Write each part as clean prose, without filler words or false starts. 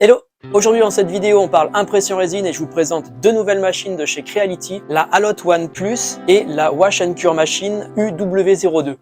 Hello! Aujourd'hui dans cette vidéo on parle impression résine et je vous présente deux nouvelles machines de chez Creality, la Alot One Plus et la Wash and Cure Machine UW02.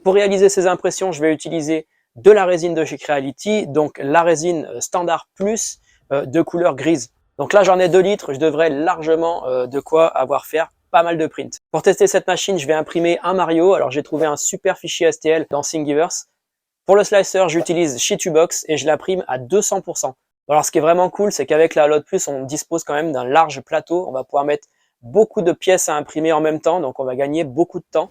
Pour réaliser ces impressions, je vais utiliser de la résine de chez Creality, donc la résine standard plus de couleur grise. Donc là j'en ai 2 litres, je devrais largement de quoi avoir faire pas mal de prints. Pour tester cette machine, je vais imprimer un Mario. Alors j'ai trouvé un super fichier STL dans Thingiverse. Pour le slicer, j'utilise Sheet2Box et je l'imprime à 200%. Alors ce qui est vraiment cool, c'est qu'avec la Alot Plus, on dispose quand même d'un large plateau. On va pouvoir mettre beaucoup de pièces à imprimer en même temps, donc on va gagner beaucoup de temps.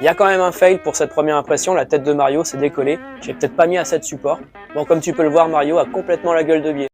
Il y a quand même un fail pour cette première impression, la tête de Mario s'est décollée. J'ai peut-être pas mis assez de support. Bon, comme tu peux le voir, Mario a complètement la gueule de biais.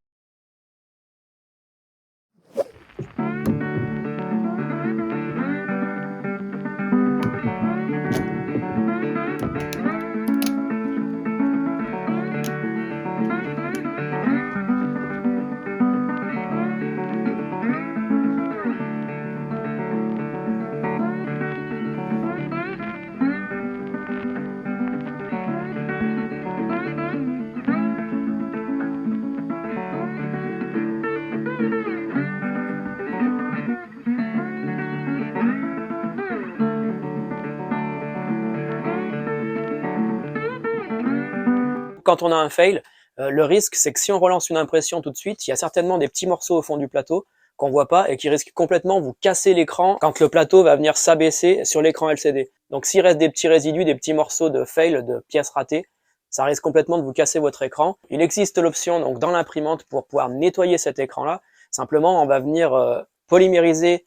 Quand on a un fail, le risque, c'est que si on relance une impression tout de suite, il y a certainement des petits morceaux au fond du plateau qu'on voit pas et qui risquent complètement de vous casser l'écran quand le plateau va venir s'abaisser sur l'écran LCD. Donc s'il reste des petits résidus, des petits morceaux de fail, de pièces ratées, ça risque complètement de vous casser votre écran. Il existe l'option donc dans l'imprimante pour pouvoir nettoyer cet écran-là. Simplement, on va venir polymériser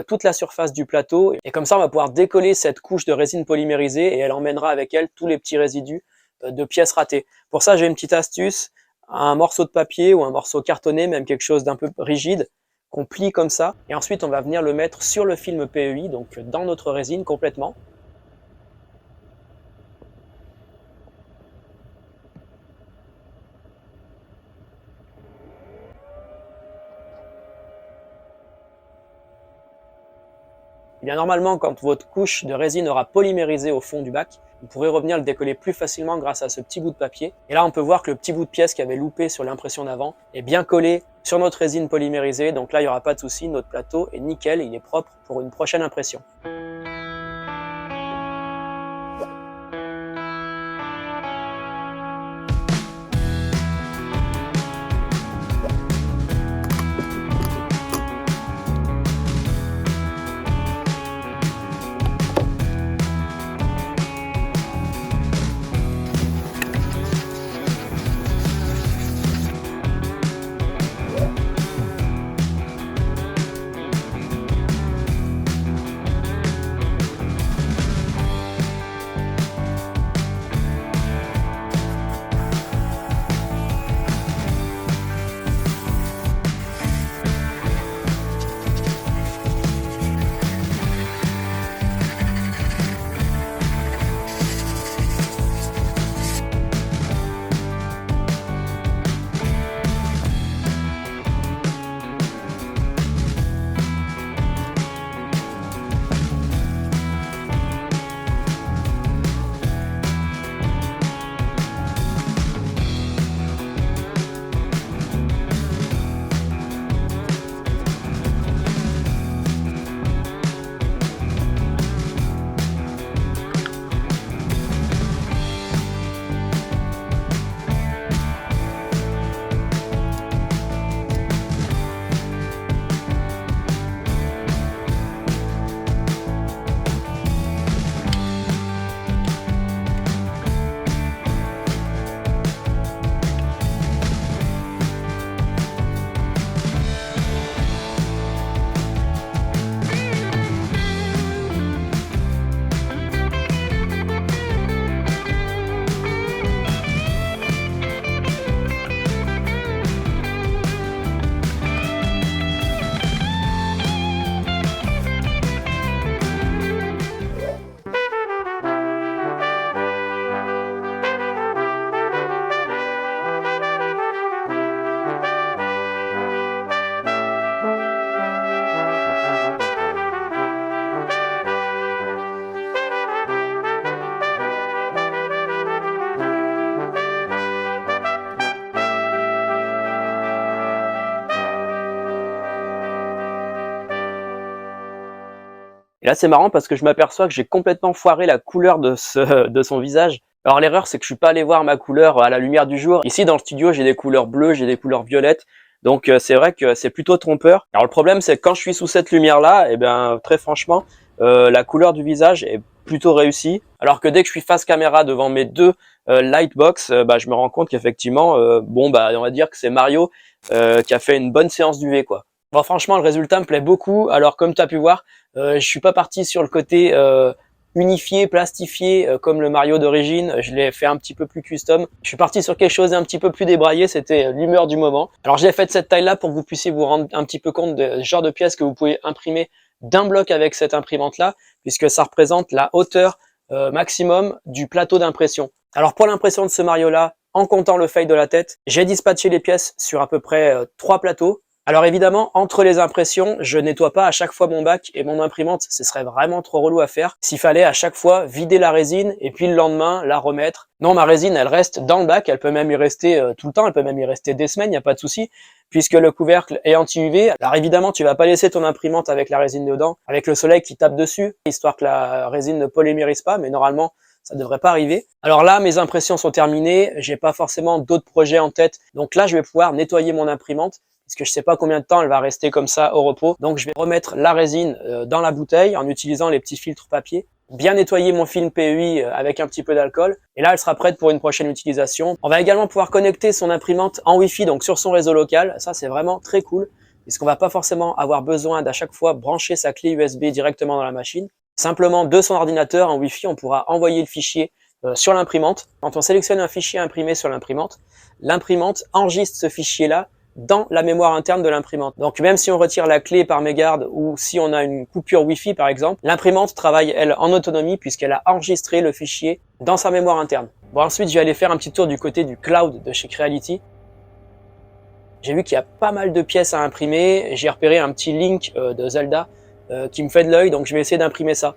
toute la surface du plateau et comme ça, on va pouvoir décoller cette couche de résine polymérisée et elle emmènera avec elle tous les petits résidus de pièces ratées. Pour ça, j'ai une petite astuce, un morceau de papier ou un morceau cartonné, même quelque chose d'un peu rigide, qu'on plie comme ça. Et ensuite, on va venir le mettre sur le film PEI, donc dans notre résine complètement. Eh bien normalement, quand votre couche de résine aura polymérisé au fond du bac, vous pourrez revenir le décoller plus facilement grâce à ce petit bout de papier. Et là, on peut voir que le petit bout de pièce qui avait loupé sur l'impression d'avant est bien collé sur notre résine polymérisée. Donc là, il n'y aura pas de souci, notre plateau est nickel, il est propre pour une prochaine impression. Et là, c'est marrant parce que je m'aperçois que j'ai complètement foiré la couleur de son visage. Alors l'erreur, c'est que je suis pas allé voir ma couleur à la lumière du jour. Ici, dans le studio, j'ai des couleurs bleues, j'ai des couleurs violettes. Donc c'est vrai que c'est plutôt trompeur. Alors le problème, c'est que quand je suis sous cette lumière-là, eh bien très franchement, la couleur du visage est plutôt réussie. Alors que dès que je suis face caméra devant mes deux lightbox, je me rends compte qu'effectivement, on va dire que c'est Mario qui a fait une bonne séance d'UV, quoi. Bon, franchement, le résultat me plaît beaucoup. Alors, comme tu as pu voir, je suis pas parti sur le côté unifié, plastifié, comme le Mario d'origine. Je l'ai fait un petit peu plus custom. Je suis parti sur quelque chose d'un petit peu plus débraillé. C'était l'humeur du moment. Alors, j'ai fait de cette taille-là pour que vous puissiez vous rendre un petit peu compte du genre de pièces que vous pouvez imprimer d'un bloc avec cette imprimante-là, puisque ça représente la hauteur maximum du plateau d'impression. Alors, pour l'impression de ce Mario-là, en comptant le fade de la tête, j'ai dispatché les pièces sur à peu près 3 plateaux. Alors évidemment, entre les impressions, je nettoie pas à chaque fois mon bac et mon imprimante, ce serait vraiment trop relou à faire. S'il fallait à chaque fois vider la résine et puis le lendemain la remettre. Non, ma résine, elle reste dans le bac, elle peut même y rester tout le temps, elle peut même y rester des semaines, il n'y a pas de souci, puisque le couvercle est anti-UV. Alors évidemment, tu vas pas laisser ton imprimante avec la résine dedans, avec le soleil qui tape dessus, histoire que la résine ne polymérise pas, mais normalement, ça devrait pas arriver. Alors là, mes impressions sont terminées, j'ai pas forcément d'autres projets en tête, donc là, je vais pouvoir nettoyer mon imprimante, puisque je sais pas combien de temps elle va rester comme ça au repos. Donc je vais remettre la résine dans la bouteille en utilisant les petits filtres papier, bien nettoyer mon film PEI avec un petit peu d'alcool, et là elle sera prête pour une prochaine utilisation. On va également pouvoir connecter son imprimante en Wi-Fi, donc sur son réseau local. Ça c'est vraiment très cool, puisqu'on va pas forcément avoir besoin d'à chaque fois brancher sa clé USB directement dans la machine. Simplement de son ordinateur en Wi-Fi, on pourra envoyer le fichier sur l'imprimante. Quand on sélectionne un fichier imprimé sur l'imprimante enregistre ce fichier-là dans la mémoire interne de l'imprimante. Donc même si on retire la clé par mégarde ou si on a une coupure Wi-Fi par exemple, l'imprimante travaille elle en autonomie puisqu'elle a enregistré le fichier dans sa mémoire interne. Bon, ensuite je vais aller faire un petit tour du côté du cloud de chez Creality. J'ai vu qu'il y a pas mal de pièces à imprimer, j'ai repéré un petit link de Zelda qui me fait de l'œil, donc je vais essayer d'imprimer ça.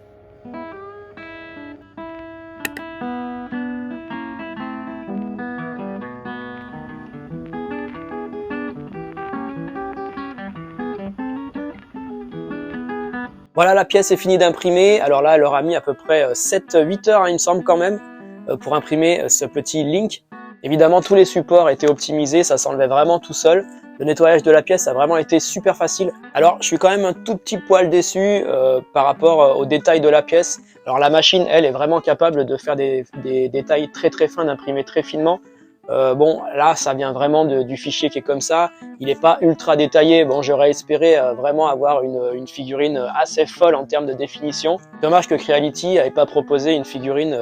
Voilà, la pièce est finie d'imprimer. Alors là, elle aura mis à peu près 7-8 heures, hein, il me semble quand même, pour imprimer ce petit Link. Évidemment, tous les supports étaient optimisés, ça s'enlevait vraiment tout seul. Le nettoyage de la pièce a vraiment été super facile. Alors, je suis quand même un tout petit poil déçu par rapport aux détails de la pièce. Alors, la machine, elle, est vraiment capable de faire des détails très très fins, d'imprimer très finement. Bon, là, ça vient vraiment du fichier qui est comme ça. Il n'est pas ultra détaillé. Bon, j'aurais espéré vraiment avoir une figurine assez folle en termes de définition. Dommage que Creality n'avait pas proposé une figurine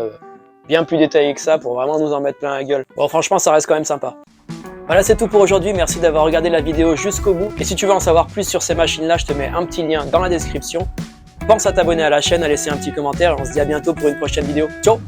bien plus détaillée que ça pour vraiment nous en mettre plein la gueule. Bon, franchement, ça reste quand même sympa. Voilà, c'est tout pour aujourd'hui. Merci d'avoir regardé la vidéo jusqu'au bout. Et si tu veux en savoir plus sur ces machines-là, je te mets un petit lien dans la description. Pense à t'abonner à la chaîne, à laisser un petit commentaire et on se dit à bientôt pour une prochaine vidéo. Ciao!